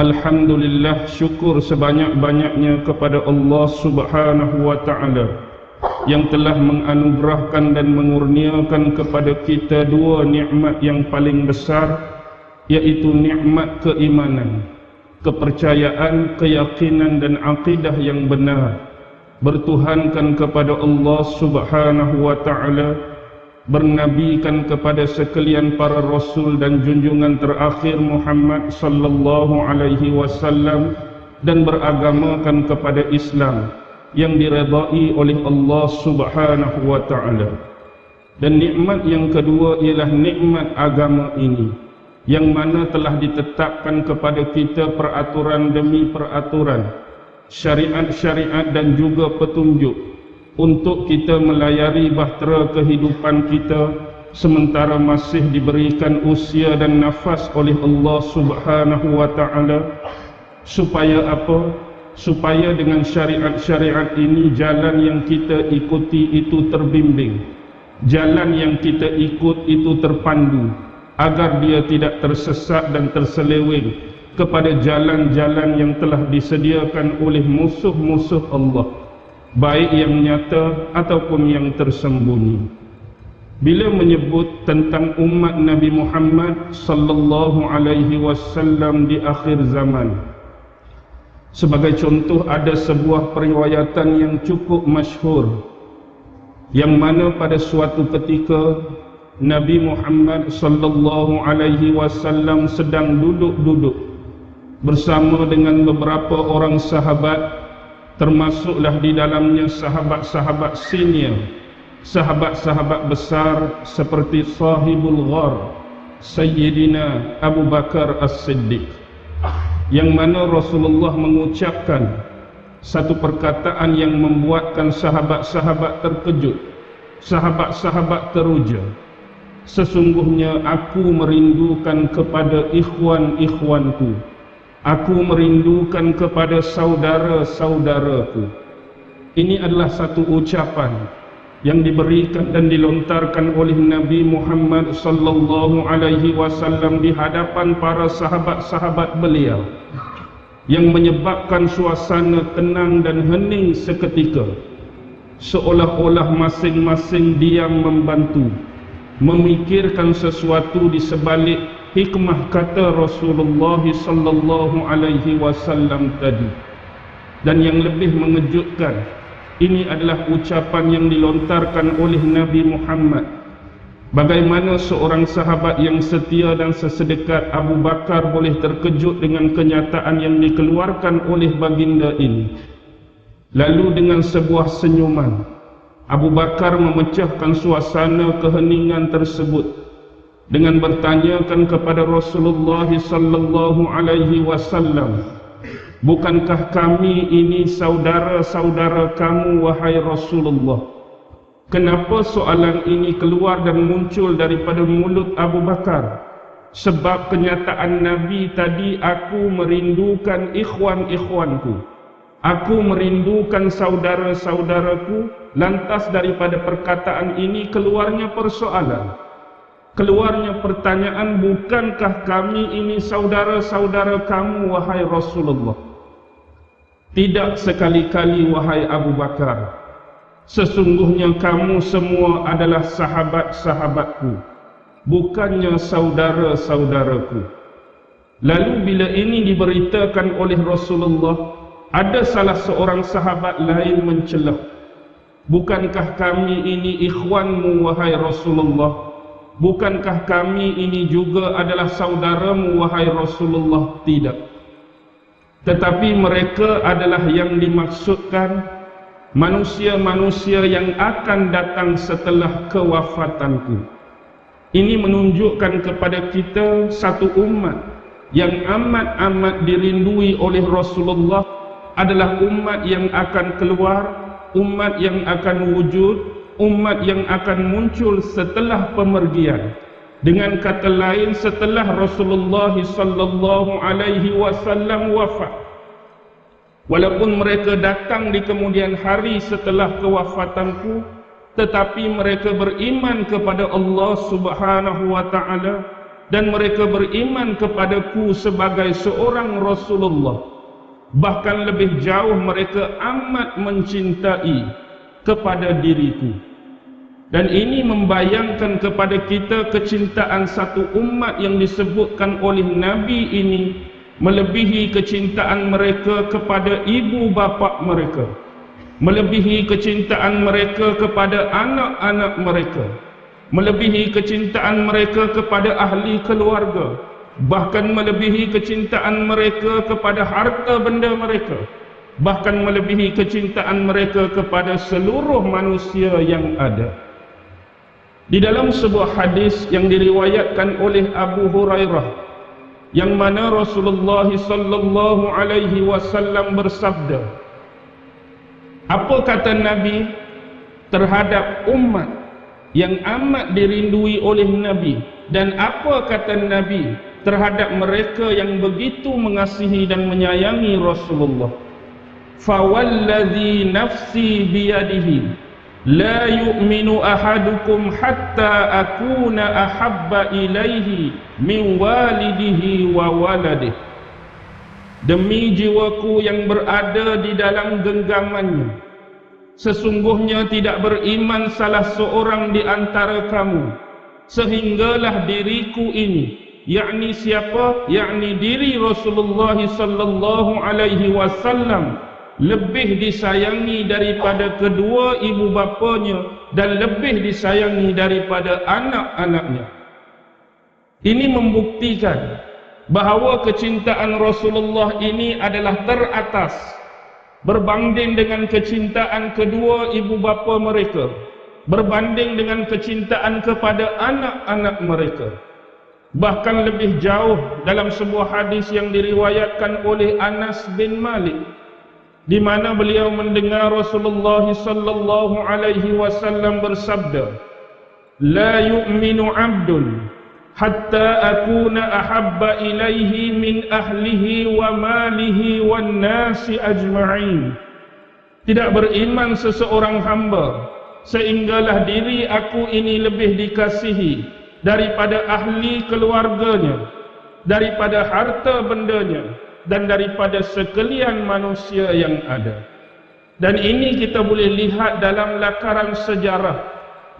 Alhamdulillah, syukur sebanyak-banyaknya kepada Allah Subhanahu wa ta'ala yang telah menganugerahkan dan mengurniakan kepada kita dua nikmat yang paling besar, yaitu nikmat keimanan, kepercayaan, keyakinan dan akidah yang benar, bertuhankan kepada Allah Subhanahu wa ta'ala, bernabikan kepada sekalian para rasul dan junjungan terakhir Muhammad sallallahu alaihi wasallam, dan beragamakan kepada Islam yang diredai oleh Allah Subhanahu wa ta'ala. Dan nikmat yang kedua ialah nikmat agama ini, yang mana telah ditetapkan kepada kita peraturan demi peraturan, syariat-syariat dan juga petunjuk untuk kita melayari bahtera kehidupan kita sementara masih diberikan usia dan nafas oleh Allah Subhanahu wa ta'ala. Supaya apa? Supaya dengan syariat-syariat ini jalan yang kita ikuti itu terbimbing, jalan yang kita ikut itu terpandu, agar dia tidak tersesat dan terseleweng kepada jalan-jalan yang telah disediakan oleh musuh-musuh Allah, baik yang nyata ataupun yang tersembunyi. Bila menyebut tentang umat Nabi Muhammad sallallahu alaihi wasallam di akhir zaman, sebagai contoh ada sebuah periwayatan yang cukup masyhur, yang mana pada suatu ketika Nabi Muhammad sallallahu alaihi wasallam sedang duduk-duduk bersama dengan beberapa orang sahabat, termasuklah di dalamnya sahabat-sahabat senior, sahabat-sahabat besar seperti sahibul ghar Sayyidina Abu Bakar As-Siddiq, yang mana Rasulullah mengucapkan satu perkataan yang membuatkan sahabat-sahabat terkejut, sahabat-sahabat teruja. Sesungguhnya aku merindukan kepada ikhwan-ikhwanku, aku merindukan kepada saudara-saudaraku. Ini adalah satu ucapan yang diberikan dan dilontarkan oleh Nabi Muhammad sallallahu alaihi wasallam di hadapan para sahabat-sahabat beliau, yang menyebabkan suasana tenang dan hening seketika, seolah-olah masing-masing diam membantu memikirkan sesuatu di sebalik hikmah kata Rasulullah sallallahu alaihi wasallam tadi. Dan yang lebih mengejutkan, ini adalah ucapan yang dilontarkan oleh Nabi Muhammad. Bagaimana seorang sahabat yang setia dan sesedekat Abu Bakar boleh terkejut dengan kenyataan yang dikeluarkan oleh baginda ini. Lalu dengan sebuah senyuman, Abu Bakar memecahkan suasana keheningan tersebut dengan bertanyakan kepada Rasulullah sallallahu alaihi wasallam, bukankah kami ini saudara-saudara kamu, wahai Rasulullah? Kenapa soalan ini keluar dan muncul daripada mulut Abu Bakar? Sebab kenyataan Nabi tadi, aku merindukan ikhwan-ikhwanku, aku merindukan saudara-saudaraku. Lantas daripada perkataan ini keluarnya persoalan, keluarnya pertanyaan, bukankah kami ini saudara-saudara kamu, wahai Rasulullah? Tidak sekali-kali, wahai Abu Bakar. Sesungguhnya kamu semua adalah sahabat-sahabatku, bukannya saudara-saudaraku. Lalu bila ini diberitakan oleh Rasulullah, ada salah seorang sahabat lain mencelah, bukankah kami ini ikhwanmu, wahai Rasulullah? Bukankah kami ini juga adalah saudaramu, wahai Rasulullah? Tidak. Tetapi mereka adalah yang dimaksudkan manusia-manusia yang akan datang setelah kewafatanku. Ini menunjukkan kepada kita satu umat yang amat-amat dirindui oleh Rasulullah adalah umat yang akan keluar, umat yang akan wujud, umat yang akan muncul setelah pemergian. Dengan kata lain, setelah Rasulullah sallallahu alaihi wasallam wafat. Walaupun mereka datang di kemudian hari setelah kewafatanku, tetapi mereka beriman kepada Allah Subhanahu wa ta'ala dan mereka beriman kepadaku sebagai seorang Rasulullah. Bahkan lebih jauh mereka amat mencintai kepada diriku. Dan ini membayangkan kepada kita kecintaan satu umat yang disebutkan oleh Nabi ini melebihi kecintaan mereka kepada ibu bapa mereka, melebihi kecintaan mereka kepada anak-anak mereka, melebihi kecintaan mereka kepada ahli keluarga, bahkan melebihi kecintaan mereka kepada harta benda mereka, bahkan melebihi kecintaan mereka kepada seluruh manusia yang ada. Di dalam sebuah hadis yang diriwayatkan oleh Abu Hurairah, yang mana Rasulullah sallallahu alaihi wasallam bersabda, apa kata Nabi terhadap umat yang amat dirindui oleh Nabi, dan apa kata Nabi terhadap mereka yang begitu mengasihi dan menyayangi Rasulullah? Fawalladzi nafsi biyadihi la yu'minu ahadukum hatta akuna ahabba ilaihi min walidihi wa waladihi. Demi jiwaku yang berada di dalam genggamannya, sesungguhnya tidak beriman salah seorang di antara kamu sehinggalah diriku ini, yakni siapa? Yakni diri Rasulullah sallallahu alaihi wasallam lebih disayangi daripada kedua ibu bapanya dan lebih disayangi daripada anak-anaknya. Ini membuktikan bahawa kecintaan Rasulullah ini adalah teratas berbanding dengan kecintaan kedua ibu bapa mereka, berbanding dengan kecintaan kepada anak-anak mereka. Bahkan lebih jauh dalam sebuah hadis yang diriwayatkan oleh Anas bin Malik, di mana beliau mendengar Rasulullah sallallahu alaihi wasallam bersabda, la yu'minu 'abdun hatta akuna ahabba ilaihi min ahlihi wa malihi wan nasi ajma'in. Tidak beriman seseorang hamba sehinggalah diri aku ini lebih dikasihi daripada ahli keluarganya, daripada harta bendanya, dan daripada sekalian manusia yang ada. Dan ini kita boleh lihat dalam lakaran sejarah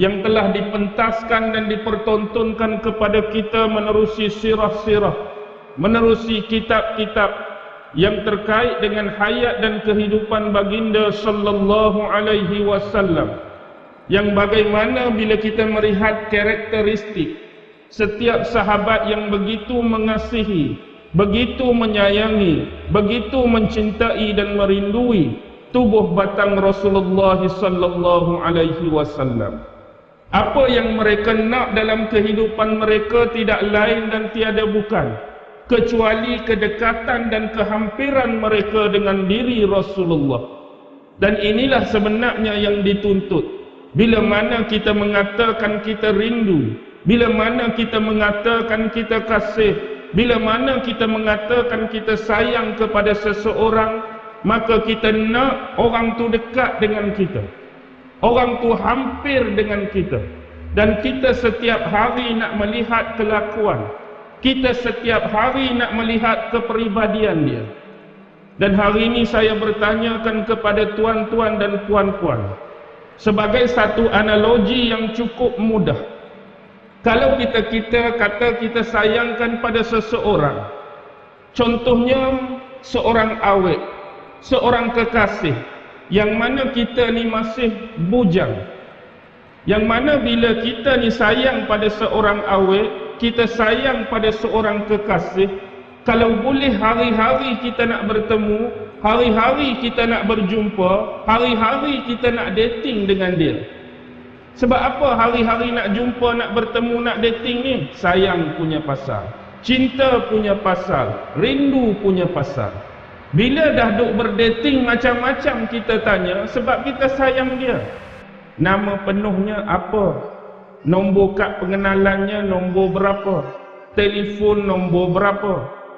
yang telah dipentaskan dan dipertontonkan kepada kita menerusi sirah-sirah, menerusi kitab-kitab yang terkait dengan hayat dan kehidupan baginda sallallahu alaihi wasallam, yang bagaimana bila kita melihat karakteristik setiap sahabat yang begitu mengasihi, begitu menyayangi, begitu mencintai dan merindui tubuh batang Rasulullah sallallahu alaihi wasallam. Apa yang mereka nak dalam kehidupan mereka tidak lain dan tiada bukan kecuali kedekatan dan kehampiran mereka dengan diri Rasulullah. Dan inilah sebenarnya yang dituntut. Bila mana kita mengatakan kita rindu, bila mana kita mengatakan kita kasih, bila mana kita mengatakan kita sayang kepada seseorang, maka kita nak orang tu dekat dengan kita, orang tu hampir dengan kita, dan kita setiap hari nak melihat kelakuan, kita setiap hari nak melihat kepribadian dia. Dan hari ini saya bertanyakan kepada tuan-tuan dan puan-puan sebagai satu analogi yang cukup mudah. Kalau kita kata kita sayangkan pada seseorang, contohnya seorang awet, seorang kekasih, yang mana kita ni masih bujang, yang mana bila kita ni sayang pada seorang awet, kita sayang pada seorang kekasih, kalau boleh hari-hari kita nak bertemu, hari-hari kita nak berjumpa, hari-hari kita nak dating dengan dia. Sebab apa hari-hari nak jumpa, nak bertemu, nak dating ni? Sayang punya pasal, cinta punya pasal, rindu punya pasal. Bila dah duk berdating macam-macam kita tanya, sebab kita sayang dia. Nama penuhnya apa? Nombor kad pengenalannya nombor berapa? Telefon nombor berapa?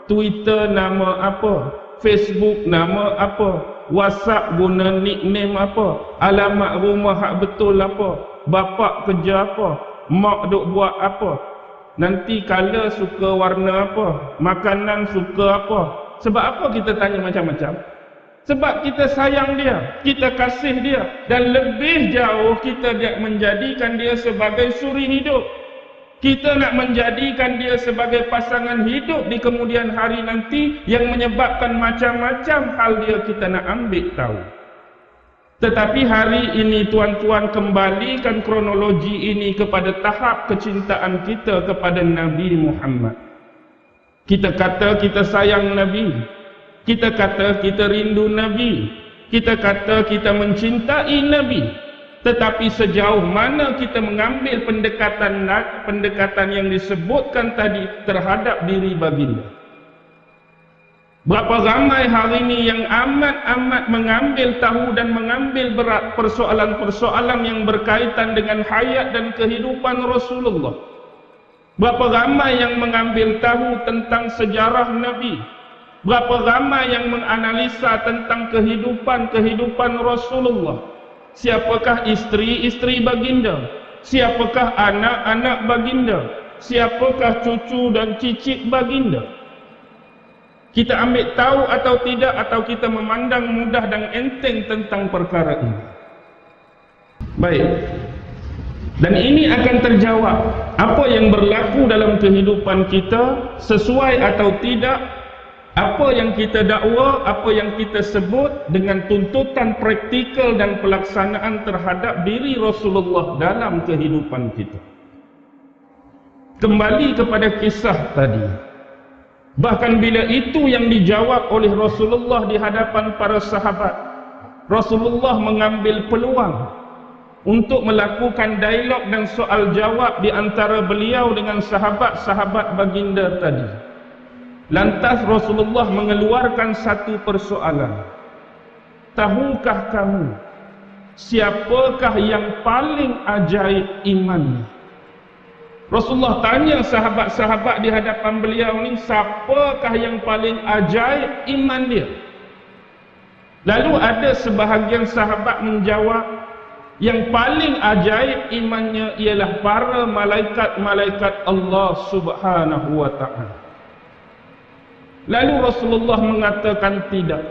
Twitter nama apa? Facebook nama apa? WhatsApp guna nickname apa? Alamat rumah hak betul apa? Bapak kerja apa? Mak duk buat apa? nanti color suka warna apa, makanan suka apa. Sebab apa kita tanya macam-macam? Sebab kita sayang dia, kita kasih dia, dan lebih jauh kita nak menjadikan dia sebagai suri hidup. Kita nak menjadikan dia sebagai pasangan hidup di kemudian hari nanti, yang menyebabkan macam-macam hal dia kita nak ambil tahu. Tetapi hari ini tuan-tuan, kembalikan kronologi ini kepada tahap kecintaan kita kepada Nabi Muhammad. Kita kata kita sayang Nabi, kita kata kita rindu Nabi, kita kata kita mencintai Nabi. Tetapi sejauh mana kita mengambil pendekatan yang disebutkan tadi terhadap diri baginda? Berapa ramai hari ini yang amat-amat mengambil tahu dan mengambil berat persoalan-persoalan yang berkaitan dengan hayat dan kehidupan Rasulullah. Berapa ramai yang mengambil tahu tentang sejarah Nabi. Berapa ramai yang menganalisa tentang kehidupan Rasulullah. Siapakah isteri-isteri baginda? Siapakah anak-anak baginda? Siapakah cucu dan cicit baginda? Kita ambil tahu atau tidak, atau kita memandang mudah dan enteng tentang perkara ini? Baik. Dan ini akan terjawab. Apa yang berlaku dalam kehidupan kita sesuai atau tidak, apa yang kita dakwa, apa yang kita sebut dengan tuntutan praktikal dan pelaksanaan terhadap diri Rasulullah dalam kehidupan kita. Kembali kepada kisah tadi. Bahkan bila itu yang dijawab oleh Rasulullah di hadapan para sahabat, Rasulullah mengambil peluang untuk melakukan dialog dan soal jawab di antara beliau dengan sahabat-sahabat baginda tadi. Lantas Rasulullah mengeluarkan satu persoalan. Tahukah kamu siapakah yang paling ajaib imannya? Rasulullah tanya sahabat-sahabat di hadapan beliau ni, siapakah yang paling ajaib iman dia? Lalu ada sebahagian sahabat menjawab, yang paling ajaib imannya ialah para malaikat-malaikat Allah Subhanahu wa ta'ala. Lalu Rasulullah mengatakan tidak.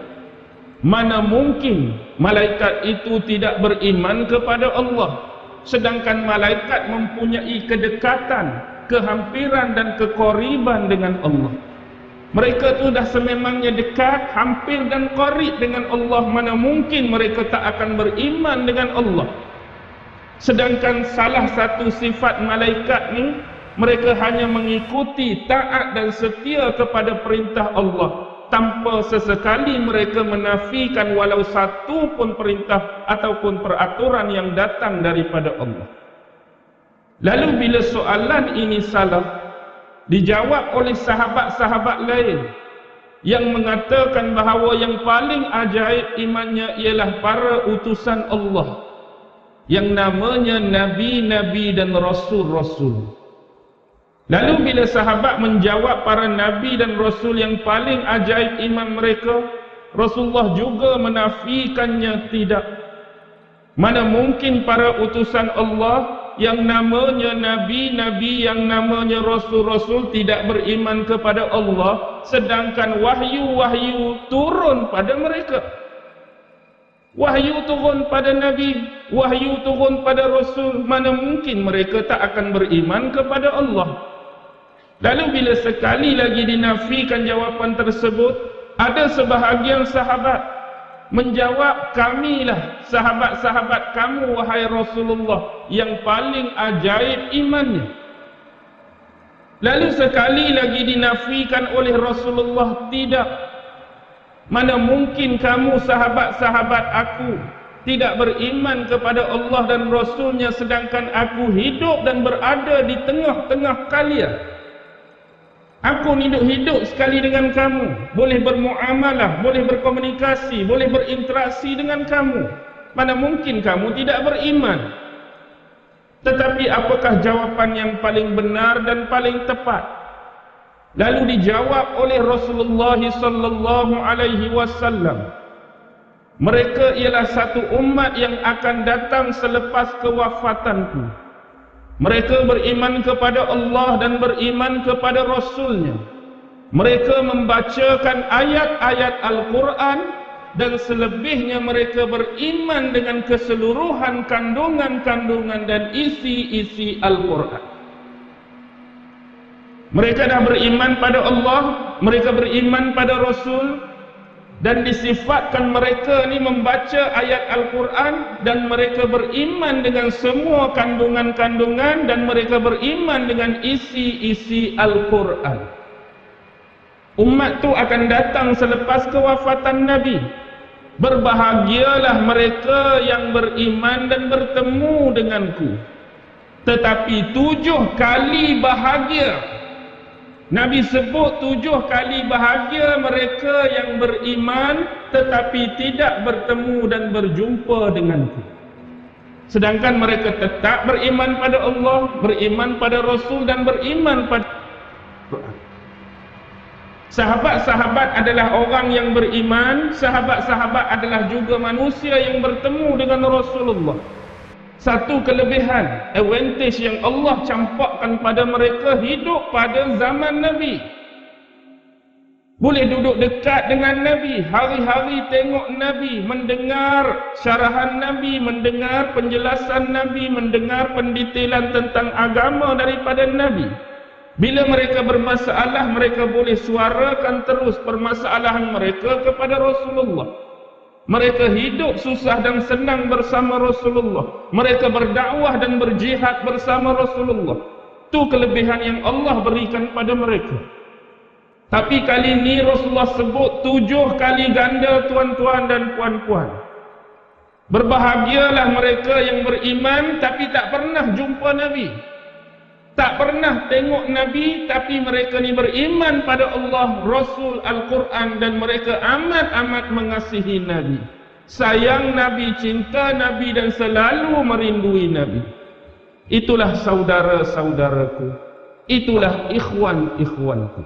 Mana mungkin malaikat itu tidak beriman kepada Allah? Sedangkan malaikat mempunyai kedekatan, kehampiran dan kekoriban dengan Allah. Mereka itu dah sememangnya dekat, hampir dan qarib dengan Allah. Mana mungkin mereka tak akan beriman dengan Allah? Sedangkan salah satu sifat malaikat ni, mereka hanya mengikuti, taat dan setia kepada perintah Allah, tanpa sesekali mereka menafikan walau satu pun perintah ataupun peraturan yang datang daripada Allah. Lalu bila soalan ini salah, dijawab oleh sahabat-sahabat lain yang mengatakan bahawa yang paling ajaib imannya ialah para utusan Allah, yang namanya Nabi-Nabi dan Rasul-Rasul. Lalu bila sahabat menjawab para Nabi dan Rasul yang paling ajaib iman mereka, Rasulullah juga menafikannya tidak. Mana mungkin para utusan Allah yang namanya Nabi-Nabi, yang namanya Rasul-Rasul tidak beriman kepada Allah, sedangkan wahyu-wahyu turun pada mereka. Wahyu turun pada Nabi, wahyu turun pada Rasul, mana mungkin mereka tak akan beriman kepada Allah? Lalu bila sekali lagi dinafikan jawapan tersebut, ada sebahagian sahabat menjawab, kamilah sahabat-sahabat kamu wahai Rasulullah yang paling ajaib imannya. Lalu sekali lagi dinafikan oleh Rasulullah, tidak. Mana mungkin kamu sahabat-sahabat aku tidak beriman kepada Allah dan Rasulnya, sedangkan aku hidup dan berada di tengah-tengah kalian. Aku hidup sekali dengan kamu, boleh bermuamalah, boleh berkomunikasi, boleh berinteraksi dengan kamu. Mana mungkin kamu tidak beriman? Tetapi apakah jawapan yang paling benar dan paling tepat? Lalu dijawab oleh Rasulullah sallallahu alaihi wasallam, mereka ialah satu umat yang akan datang selepas kewafatanku. Mereka beriman kepada Allah dan beriman kepada Rasulnya. Mereka membacakan ayat-ayat Al-Quran dan selebihnya mereka beriman dengan keseluruhan kandungan-kandungan dan isi-isi Al-Quran. Mereka dah beriman pada Allah, mereka beriman pada Rasul, dan disifatkan mereka ni membaca ayat Al-Quran dan mereka beriman dengan semua kandungan-kandungan dan mereka beriman dengan isi-isi Al-Quran. Umat tu akan datang selepas kewafatan Nabi. Berbahagialah mereka yang beriman dan bertemu denganku. Tetapi 7 kali bahagia, Nabi sebut 7 kali bahagia mereka yang beriman tetapi tidak bertemu dan berjumpa denganku. Sedangkan mereka tetap beriman pada Allah, beriman pada Rasul dan beriman pada Quran. Sahabat-sahabat adalah orang yang beriman, sahabat-sahabat adalah juga manusia yang bertemu dengan Rasulullah. Satu kelebihan, advantage yang Allah campakkan pada mereka hidup pada zaman Nabi. Boleh duduk dekat dengan Nabi, hari-hari tengok Nabi, mendengar syarahan Nabi, mendengar penjelasan Nabi, mendengar pendetailan tentang agama daripada Nabi. Bila mereka bermasalah, mereka boleh suarakan terus permasalahan mereka kepada Rasulullah. Mereka hidup susah dan senang bersama Rasulullah. Mereka berdakwah dan berjihad bersama Rasulullah. Itu kelebihan yang Allah berikan pada mereka. Tapi kali ini Rasulullah sebut 7 kali ganda, tuan-tuan dan puan-puan. Berbahagialah mereka yang beriman tapi tak pernah jumpa Nabi, tak pernah tengok Nabi, tapi mereka ni beriman pada Allah, Rasul, Al-Quran, dan mereka amat-amat mengasihi Nabi, sayang Nabi, cinta Nabi, dan selalu merindui Nabi. Itulah saudara-saudaraku, itulah ikhwan-ikhwanku.